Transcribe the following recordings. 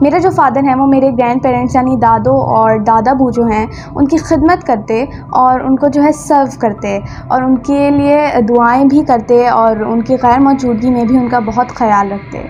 मेरे जो फ़ादर हैं वो मेरे ग्रैंड पेरेंट्स यानी दादो और दादाबू जो हैं उनकी खिदमत करते और उनको जो है सर्व करते और उनके लिए दुआएं भी करते और उनकी गैर मौजूदगी में भी उनका बहुत ख़याल रखते।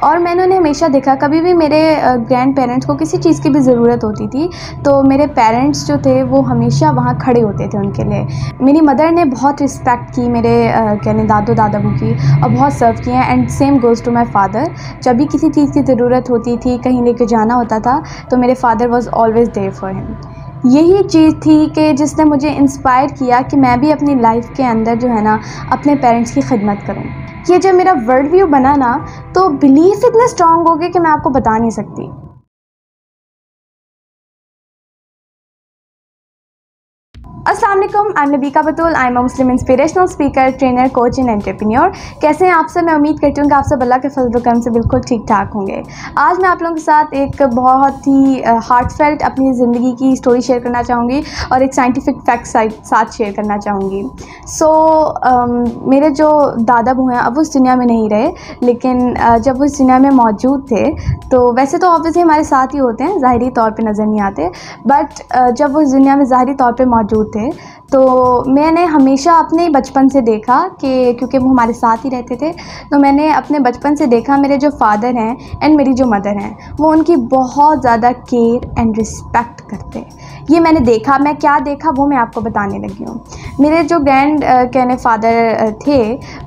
और मैंने उन्हें हमेशा देखा, कभी भी मेरे ग्रैंड पेरेंट्स को किसी चीज़ की भी ज़रूरत होती थी तो मेरे पेरेंट्स जो थे वो हमेशा वहाँ खड़े होते थे उनके लिए। मेरी मदर ने बहुत रिस्पेक्ट की मेरे कहने दादो दादाबू की और बहुत सर्व किए हैं। And same goes to my father. जब भी किसी चीज़ की ज़रूरत होती थी, कहीं लेके जाना होता था तो मेरे father was always there for him. यही चीज़ थी कि जिसने मुझे इंस्पायर किया कि मैं भी अपनी लाइफ के अंदर जो है ना अपने पेरेंट्स की खिदमत करूं। ये जब मेरा वर्ल्ड व्यू बना ना तो बिलीफ इतना स्ट्रॉन्ग हो गया कि मैं आपको बता नहीं सकती। अस्सलाम वालेकुम, I am Nabika Batool. I am a Muslim inspirational speaker, trainer, coach and entrepreneur. कैसे हैं आप सब? मैं उम्मीद करती हूँ कि आप सब अल्लाह के फजल करम से बिल्कुल ठीक ठाक होंगे। आज मैं आप लोगों के साथ एक बहुत ही हार्टफेल्ट अपनी ज़िंदगी की स्टोरी शेयर करना चाहूँगी और एक साइंटिफिक फैक्ट साथ शेयर करना चाहूँगी। मेरे जो दादाबू हैं अब उस दुनिया में नहीं रहे, लेकिन जब उस दुनिया में मौजूद थे तो वैसे तो ऑब्वियसली हमारे साथ ही होते हैं, ज़ाहिरी तौर पे नज़र नहीं आते, बट जब उस दुनिया में ज़ाहिरी तौर पे मौजूद थे तो मैंने हमेशा अपने बचपन से देखा कि क्योंकि वो हमारे साथ ही रहते थे तो मैंने अपने बचपन से देखा मेरे जो फ़ादर हैं एंड मेरी जो मदर हैं वो उनकी बहुत ज़्यादा केयर एंड रिस्पेक्ट करते। ये मैंने देखा। मैं क्या देखा वो मैं आपको बताने लगी हूँ। मेरे जो ग्रैंड कहने फ़ादर थे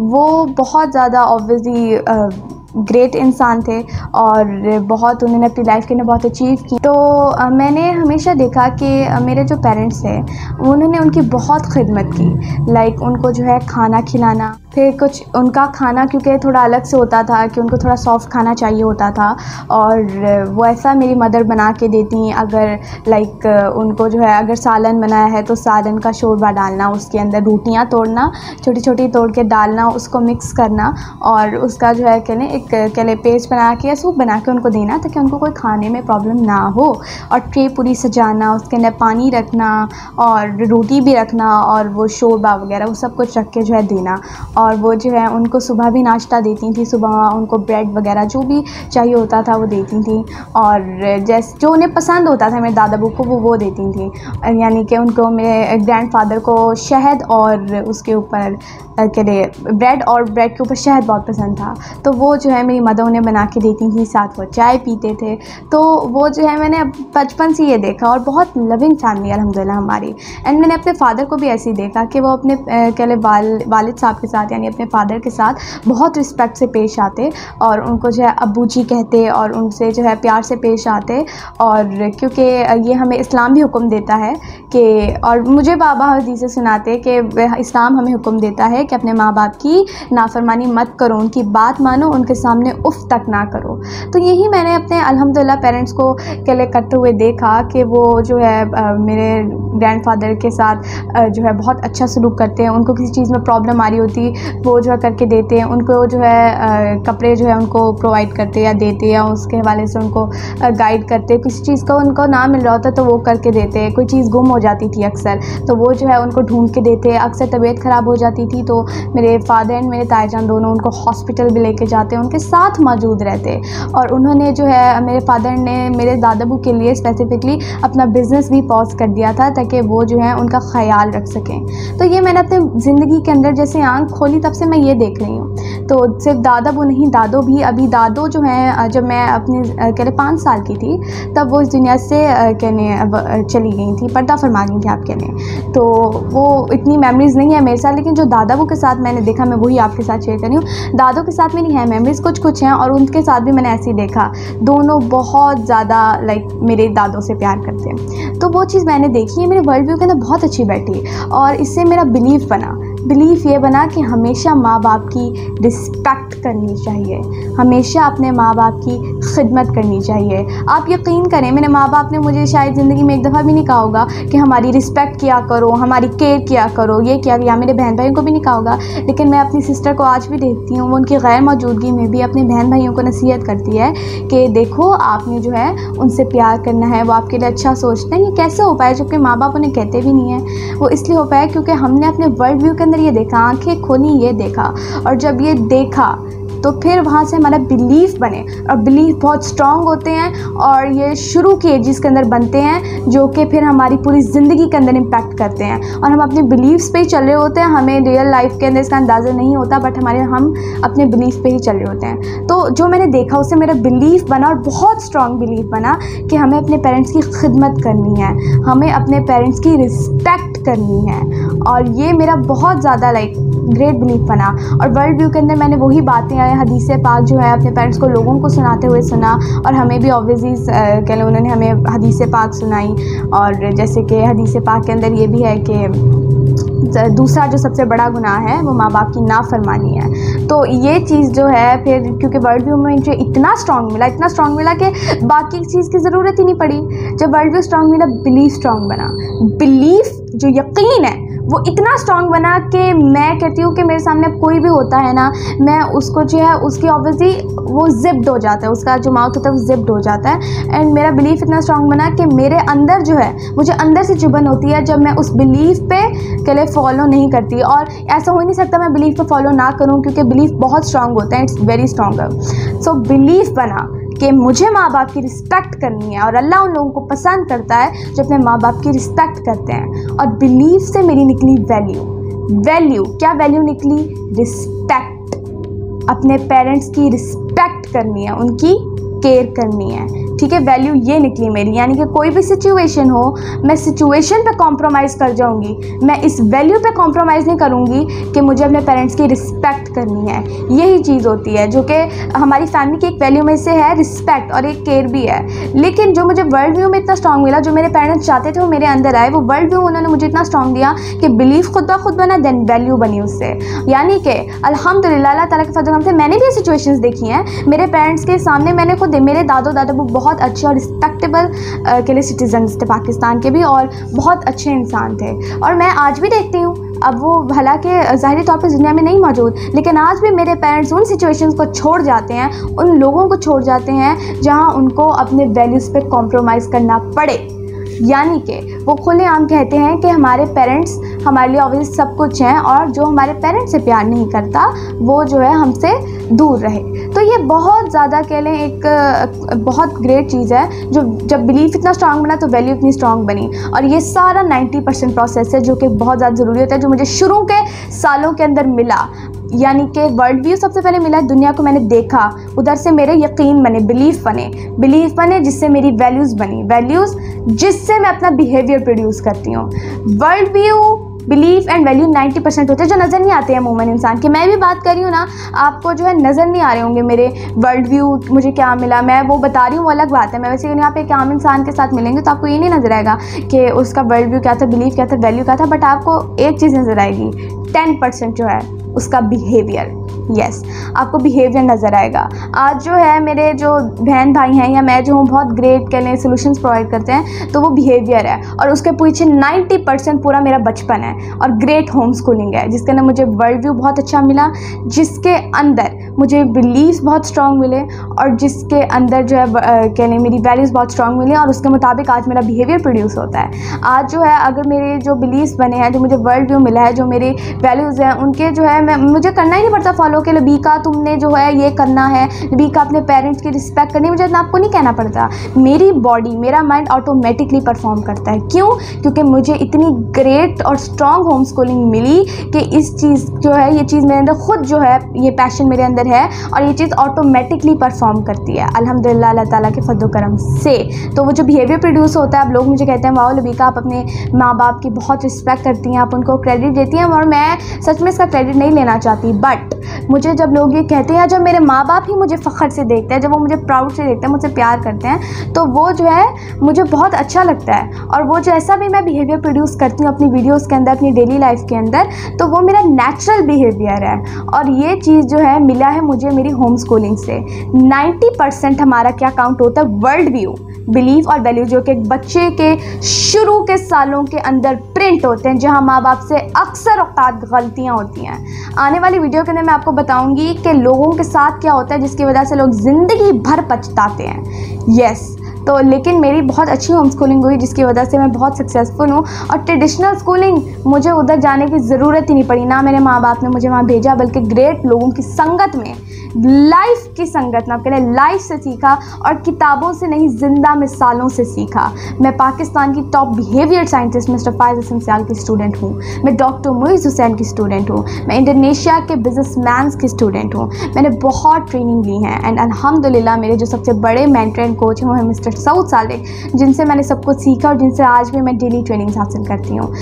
वो बहुत ज़्यादा ऑब्वियसली ग्रेट इंसान थे और बहुत उन्होंने अपनी लाइफ के अंदर बहुत अचीव की। तो मैंने हमेशा देखा कि मेरे जो पेरेंट्स थे उन्होंने उनकी बहुत खिदमत की। लाइक उनको जो है खाना खिलाना, फिर कुछ उनका खाना क्योंकि थोड़ा अलग से होता था कि उनको थोड़ा सॉफ्ट खाना चाहिए होता था और वो ऐसा मेरी मदर बना के देती। अगर लाइक उनको जो है अगर सालन बनाया है तो सालन का शोरबा डालना, उसके अंदर रोटियां तोड़ना, छोटी छोटी तोड़ के डालना, उसको मिक्स करना और उसका जो है कहने एक कहले पेस्ट बना के या सूप बना के उनको देना ताकि उनको कोई खाने में प्रॉब्लम ना हो। और ट्रे पूरी सजाना, उसके अंदर पानी रखना और रोटी भी रखना और वो शोरबा वगैरह वो सब कुछ रख के जो है देना। और वो जो है उनको सुबह भी नाश्ता देती थी, सुबह उनको ब्रेड वगैरह जो भी चाहिए होता था वो देती थी और जैसे जो उन्हें पसंद होता था मेरे दादाबू को वो देती थी। यानी कि उनको मेरे ग्रैंड फादर को शहद और उसके ऊपर ब्रेड और ब्रेड के ऊपर शहद बहुत पसंद था तो वो जो है मेरी मदर उन्हें बना के देती थी, साथ वो चाय पीते थे। तो वो जो है मैंने बचपन से ये देखा और बहुत लविंग फैमिली अल्हम्दुलिल्लाह हमारी। एंड मैंने अपने फ़ादर को भी ऐसे ही देखा कि वो अपने कहले वालिद साहब के साथ यानी अपने फ़ादर के साथ बहुत रिस्पेक्ट से पेश आते और उनको जो है अब्बू जी कहते और उनसे जो है प्यार से पेश आते। और क्योंकि ये हमें इस्लाम भी हुक्म देता है कि, और मुझे बाबा हदीस से सुनाते कि इस्लाम हमें हुक्म देता है कि अपने माँ बाप की नाफरमानी मत करो, उनकी बात मानो, उनके सामने उफ तक ना करो। तो यही मैंने अपने अल्हम्दुलिल्लाह पेरेंट्स को कहले करते हुए देखा कि वो जो है मेरे ग्रैंडफादर के साथ जो है बहुत अच्छा सलूक करते हैं। उनको किसी चीज़ में प्रॉब्लम आ रही होती वो जो है करके देते हैं। उनको जो है कपड़े जो है उनको प्रोवाइड करते या देते या उसके हवाले से उनको गाइड करते। किसी चीज़ का उनको ना मिल रहा होता तो वो करके देते। कोई चीज़ गुम हो जाती थी अक्सर तो वो जो है उनको ढूंढ के देते। अक्सर तबीयत ख़राब हो जाती थी तो मेरे फ़ादर एंड मेरे ताईजान दोनों उनको हॉस्पिटल भी लेके जाते, उनके साथ मौजूद रहते। और उन्होंने जो है मेरे फ़ादर ने मेरे दादाबू के लिए स्पेसिफ़िकली अपना बिज़नेस भी पॉज कर दिया था ताकि वो जो है उनका ख़याल रख सकें। तो ये मैंने अपने ज़िंदगी के अंदर जैसे आँख खोली तब से मैं ये देख रही हूँ। तो सिर्फ दादाबू नहीं, दादो भी। अभी दादो जो हैं जब मैं अपनी कहने 5 साल की थी तब वो इस दुनिया से कहने चली गई थी, पर्दा फरमा गई थी आप कहने। तो वो इतनी मेमोरीज़ नहीं है मेरे साथ, लेकिन जो दादाबू के साथ मैंने देखा मैं वही आपके साथ शेयर कर रही हूँ। दादों के साथ मेरी है मेमोरीज़ कुछ हैं और उनके साथ भी मैंने ऐसे ही देखा। दोनों बहुत ज़्यादा लाइक मेरे दादों से प्यार करते हैं। तो वो चीज़ मैंने देखी है, मेरे वर्ल्ड व्यू के अंदर बहुत अच्छी बैठी और इससे मेरा बिलीफ ये बना कि हमेशा माँ बाप की रिस्पेक्ट करनी चाहिए, हमेशा अपने माँ बाप की खिदमत करनी चाहिए। आप यकीन करें मेरे माँ बाप ने मुझे शायद ज़िंदगी में एक दफ़ा भी नहीं कहा होगा कि हमारी रिस्पेक्ट किया करो, हमारी केयर किया करो, ये किया, या मेरे बहन भाइयों को भी नहीं कहा होगा। लेकिन मैं अपनी सिस्टर को आज भी देखती हूँ, वो उनकी गैर मौजूदगी में भी अपने बहन भाइयों को नसीहत करती है कि देखो आपने जो है उनसे प्यार करना है, वो आपके लिए अच्छा सोचते हैं। ये कैसे हो पाया जबकि माँ बाप उन्हें कहते भी नहीं हैं? वो इसलिए हो पाया क्योंकि हमने अपने वर्ल्ड व्यू के अंदर ये देखा, आंखें खोली, ये देखा। और जब ये देखा तो फिर वहाँ से हमारा बिलीफ बने, और बिलीफ बहुत स्ट्रांग होते हैं और ये शुरू की एजिस के अंदर बनते हैं जो कि फिर हमारी पूरी ज़िंदगी के अंदर इम्पैक्ट करते हैं, और हम अपने बिलीफ्स पे ही चल रहे होते हैं। हमें रियल लाइफ के अंदर इसका अंदाज़ा नहीं होता, बट हम अपने बिलीफ पे ही चल रहे होते हैं। तो जो मैंने देखा उससे मेरा बिलीफ बना, और बहुत स्ट्रांग बिलीफ बना कि हमें अपने पेरेंट्स की खिदमत करनी है, हमें अपने पेरेंट्स की रिस्पेक्ट करनी है, और ये मेरा बहुत ज़्यादा ग्रेट बिलीफ बना। और वर्ल्ड व्यू के अंदर मैंने वही बातें हदीस पाक जो है अपने पेरेंट्स को लोगों को सुनाते हुए सुना, और हमें भी ऑब्वियसली कह लो उन्होंने हमें हदीस पाक सुनाई। और जैसे कि हदीस पाक के अंदर ये भी है कि दूसरा जो सबसे बड़ा गुनाह है वो माँ बाप की नाफरमानी है। तो ये चीज़ जो है फिर क्योंकि वर्ल्ड व्यू में मुझे इतना स्ट्रांग मिला कि बाकी चीज़ की ज़रूरत ही नहीं पड़ी। जब वर्ल्ड व्यू स्ट्रांग मिला, बिलीफ स्ट्रांग बना। बिलीफ जो यकीन है वो इतना स्ट्रांग बना कि मैं कहती हूँ कि मेरे सामने कोई भी होता है ना, मैं उसको जो है उसकी ऑब्वियसली वो जिप्ड हो जाता है, उसका जो माउथ होता है वो जिप्ड हो जाता है। एंड मेरा बिलीफ इतना स्ट्रांग बना कि मेरे अंदर जो है मुझे अंदर से चुभन होती है जब मैं उस बिलीफ पे के लिए फॉलो नहीं करती। और ऐसा हो ही नहीं सकता मैं बिलीफ पे फॉलो ना करूँ, क्योंकि बिलीफ बहुत स्ट्रांग होता है, it's very stronger. So belief बना कि मुझे माँ बाप की रिस्पेक्ट करनी है, और अल्लाह उन लोगों को पसंद करता है जो अपने माँ बाप की रिस्पेक्ट करते हैं। और बिलीफ से मेरी निकली वैल्यू क्या वैल्यू निकली? रिस्पेक्ट। अपने पेरेंट्स की रिस्पेक्ट करनी है, उनकी केयर करनी है, ठीक है। वैल्यू ये निकली मेरी, यानी कि कोई भी सिचुएशन हो मैं सिचुएशन पे कॉम्प्रोमाइज़ कर जाऊंगी, मैं इस वैल्यू पे कॉम्प्रोमाइज़ नहीं करूंगी कि मुझे अपने पेरेंट्स की रिस्पेक्ट करनी है। यही चीज़ होती है जो कि हमारी फैमिली की एक वैल्यू में से है, रिस्पेक्ट, और एक केयर भी है। लेकिन जो मुझे वर्ल्ड व्यू में इतना स्ट्रांग मिला, जो मेरे पेरेंट्स चाहते थे वो मेरे अंदर आए, वो वर्ल्ड व्यू उन्होंने मुझे इतना स्ट्रांग दिया कि बिलीफ खुद ब खुद बना, देन वैल्यू बनी उससे। यानी कि अल्हम्दुलिल्लाह अल्लाह ताला के फजल से मैंने भी सिचुएशंस देखी हैं मेरे पेरेंट्स के सामने। मैंने खुद मेरे दादो बहुत अच्छे और रिस्पेक्टेबल के लिए सिटीजन्स थे पाकिस्तान के भी, और बहुत अच्छे इंसान थे, और मैं आज भी देखती हूँ। अब वो हालांकि ज़ाहिरी तौर पर दुनिया में नहीं मौजूद, लेकिन आज भी मेरे पेरेंट्स उन सिचुएशंस को छोड़ जाते हैं, उन लोगों को छोड़ जाते हैं जहाँ उनको अपने वैल्यूज़ पे कॉम्प्रोमाइज़ करना पड़े। यानी कि वो खुलेआम कहते हैं कि हमारे पेरेंट्स हमारे लिए ऑब्वियसली सब कुछ हैं, और जो हमारे पेरेंट्स से प्यार नहीं करता वो जो है हमसे दूर रहे। तो ये बहुत ज़्यादा कह लें एक बहुत ग्रेट चीज़ है। जो जब बिलीफ इतना स्ट्रांग बना तो वैल्यू इतनी स्ट्रांग बनी, और ये सारा 90% प्रोसेस है जो कि बहुत ज़्यादा ज़रूरी होता है, जो मुझे शुरू के सालों के अंदर मिला। यानी कि वर्ल्ड व्यू सबसे पहले मिला, दुनिया को मैंने देखा, उधर से मेरे यकीन बने, बिलीफ बने जिससे मेरी वैल्यूज़ बनी, वैल्यूज़ जिससे मैं अपना बिहेवियर प्रोड्यूस करती हूँ। World view, belief and value 90% होते हैं जो नज़र नहीं आते हैं अमूमन इंसान के। मैं भी बात कर रही हूँ ना, आपको जो है नज़र नहीं आ रहे होंगे मेरे वर्ल्ड व्यू, मुझे क्या मिला, मैं वो बता रही हूँ, वो अलग बात है। मैं वैसे यहाँ पे एक आम इंसान के साथ मिलेंगे तो आपको ये नहीं नज़र आएगा कि उसका वर्ल्ड व्यू क्या था, बिलीफ क्या था, वैल्यू क्या था, बट आपको एक चीज़ नज़र आएगी, 10% जो है उसका बिहेवियर। यस, आपको बिहेवियर नज़र आएगा। आज जो है मेरे जो बहन भाई हैं या मैं जो हूँ बहुत ग्रेट के लिए सोल्यूशंस प्रोवाइड करते हैं, तो वो बिहेवियर है, और उसके पीछे 90% पूरा मेरा बचपन है, और ग्रेट होम स्कूलिंग है जिसके अंदर मुझे वर्ल्ड व्यू बहुत अच्छा मिला, जिसके अंदर मुझे बिलीव्स बहुत स्ट्रांग मिले, और जिसके अंदर जो है कहने मेरी वैल्यूज़ बहुत स्ट्रांग मिली, और उसके मुताबिक आज मेरा बिहेवियर प्रोड्यूस होता है। आज जो है अगर मेरे जो बिलीव्स बने हैं, जो मुझे वर्ल्ड व्यू मिला है, जो मेरी वैल्यूज़ हैं, उनके जो है मुझे करना ही नहीं पड़ता फॉलो के लिए। बीका तुमने जो है ये करना है, बीका अपने पेरेंट्स की रिस्पेक्ट करनी, मुझे इतना आपको नहीं कहना पड़ता। मेरी बॉडी, मेरा माइंड ऑटोमेटिकली परफॉर्म करता है। क्यों? क्योंकि मुझे इतनी ग्रेट और स्ट्रॉन्ग होम स्कूलिंग मिली कि इस चीज़ जो है, ये चीज़ मेरे अंदर खुद जो है, ये पैशन मेरे अंदर है, और ये चीज़ ऑटोमेटिकली परफॉर्म करती है अल्हम्दुलिल्लाह अल्लाह ताला के फज़ल करम से। तो वो जो बिहेवियर प्रोड्यूस होता है, अब लोग मुझे कहते हैं वाओ लबीका आप अपने माँ बाप की बहुत रिस्पेक्ट करती हैं, आप उनको क्रेडिट देती हैं, और मैं सच में इसका क्रेडिट नहीं लेना चाहती। बट मुझे जब लोग ये कहते हैं, जब मेरे माँ बाप ही मुझे फ़ख्र से देखते हैं, जब वो मुझे प्राउड से देखते हैं, मुझसे प्यार करते हैं, तो वो जो है मुझे बहुत अच्छा लगता है। और वो जैसा भी मैं बिहेवियर प्रोड्यूस करती हूँ अपनी वीडियोस के अंदर, अपनी डेली लाइफ के अंदर, तो वो मेरा नेचुरल बिहेवियर है। और ये चीज़ जो है मिला है मुझे मेरी होम स्कूलिंग से। 90% हमारा क्या काउंट होता है? वर्ल्ड व्यू, बिलीफ और वैल्यू, जो कि एक बच्चे के शुरू के सालों के अंदर प्रिंट होते हैं, जहां माँ बाप से अक्सर औकात गलतियां होती हैं। आने वाली वीडियो के अंदर मैं आपको बताऊंगी कि लोगों के साथ क्या होता है जिसकी वजह से लोग ज़िंदगी भर पछताते हैं। यस, तो लेकिन मेरी बहुत अच्छी होम स्कूलिंग हुई जिसकी वजह से मैं बहुत सक्सेसफुल हूँ। और ट्रेडिशनल स्कूलिंग मुझे उधर जाने की ज़रूरत ही नहीं पड़ी, ना मेरे माँ बाप ने मुझे वहाँ भेजा, बल्कि ग्रेट लोगों की संगत में लाइफ की संगत में, आपके लाइफ से सीखा और किताबों से नहीं, जिंदा मिसालों से सीखा। मैं पाकिस्तान की top behaviour scientist mister Faiz Hasan Sial की स्टूडेंट हूँ। मैं डॉक्टर मोइज़ हुसैन की स्टूडेंट हूँ। मैं इंडोनेशिया के बिजनेसमैन की स्टूडेंट हूँ। मैंने बहुत ट्रेनिंग ली है एंड अल्हम्दुलिल्लाह मेरे जो सबसे बड़े मेंटर एंड कोच हैं वो है मिस्टर सऊद सादिक, जिनसे मैंने सब कुछ सीखा और जिनसे आज भी मैं डेली ट्रेनिंग हासिल करती हूँ।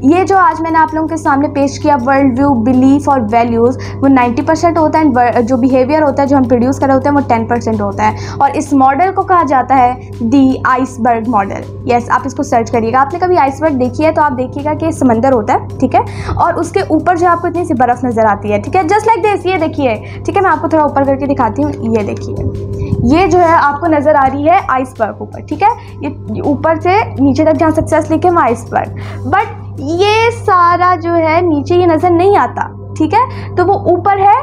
ये जो आज मैंने आप लोगों के सामने पेश किया वर्ल्ड व्यू, बिलीफ और वैल्यूज़, वो 90% होता है। जो बिहेवियर होता है, जो हम प्रोड्यूस कर रहे होते हैं, वो 10% होता है। और इस मॉडल को कहा जाता है दी आइसबर्ग मॉडल। यस, आप इसको सर्च करिएगा। आपने कभी आइसबर्ग देखी है तो आप देखिएगा कि समंदर होता है, ठीक है, और उसके ऊपर जो आपको इतनी सी बर्फ़ नज़र आती है, ठीक है, जस्ट लाइक दिस। ये देखिए, ठीक है, मैं आपको थोड़ा ऊपर करके दिखाती हूँ। ये देखिए, ये जो है आपको नज़र आ रही है आइसबर्ग ऊपर, ठीक है, ये ऊपर से नीचे तक जहाँ सक्सेस लिखे वो आइसबर्ग। बट ये सारा जो है नीचे ये नज़र नहीं आता, ठीक है, तो वो ऊपर है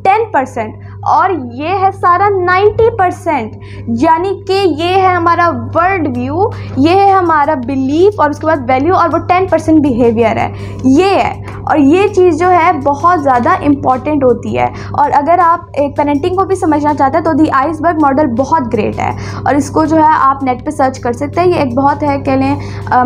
10% और ये है सारा 90%। यानी कि ये है हमारा वर्ल्ड व्यू, ये है हमारा बिलीफ और उसके बाद वैल्यू, और वो 10% बिहेवियर है। ये है, और ये चीज़ जो है बहुत ज़्यादा इम्पॉर्टेंट होती है। और अगर आप एक पेरेंटिंग को भी समझना चाहते हैं तो दी आइसबर्ग मॉडल बहुत ग्रेट है, और इसको जो है आप नेट पे सर्च कर सकते हैं। ये एक बहुत है, कह लें,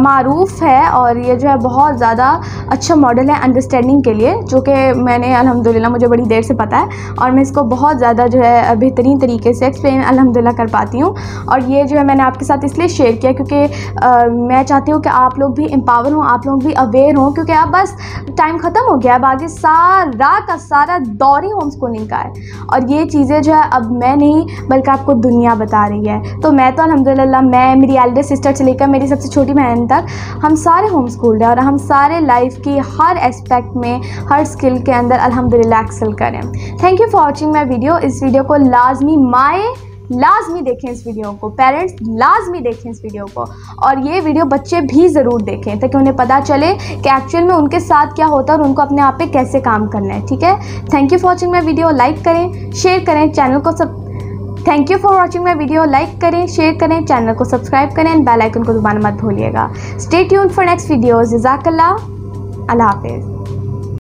मारूफ है, और ये जो है बहुत ज़्यादा अच्छा मॉडल है अंडरस्टैंडिंग के लिए, जो कि मैंने अल्हम्दुलिल्लाह मुझे बड़ी देर से पता है, और मैं इसको बहुत ज़्यादा जो है बेहतरीन तरीके से एक्सप्लेन अल्हम्दुलिल्लाह कर पाती हूँ। और ये जो है मैंने आपके साथ इसलिए शेयर किया क्योंकि मैं चाहती हूँ कि आप लोग भी एम्पावर हों, आप लोग भी अवेयर हों, क्योंकि अब बस टाइम ख़त्म हो गया। अब आगे सारा का सारा दौर ही होम स्कूलिंग का है, और ये चीज़ें जो है अब मैं नहीं बल्कि आपको दुनिया बता रही है। तो मैं तो अल्हम्दुलिल्लाह, मैं, मेरी एल्डर सिस्टर से लेकर मेरी सबसे छोटी बहन तक, हम सारे होम स्कूल्ड हैं, और हम सारे लाइफ की हर एस्पेक्ट में, हर स्किल के अंदर अल्हम्दुलिल्लाह एक्सेल करें। Thank you for watching my video. इस वीडियो को लाजमी देखें, इस वीडियो को पेरेंट्स लाजमी देखें इस वीडियो को, और ये वीडियो बच्चे भी ज़रूर देखें ताकि उन्हें पता चले कि एक्चुअल में उनके साथ क्या होता है और उनको अपने आप पे कैसे काम करना है, ठीक है। Thank you for watching my video. Like करें, शेयर करें, चैनल को thank you for watching my video. Like करें, शेयर करें, चैनल को सब्सक्राइब करें एंड बेल आइकन को दबाना मत भूलिएगा। Stay tuned for next videos. जज़ाकल्लाह, अल्लाह हाफिज़।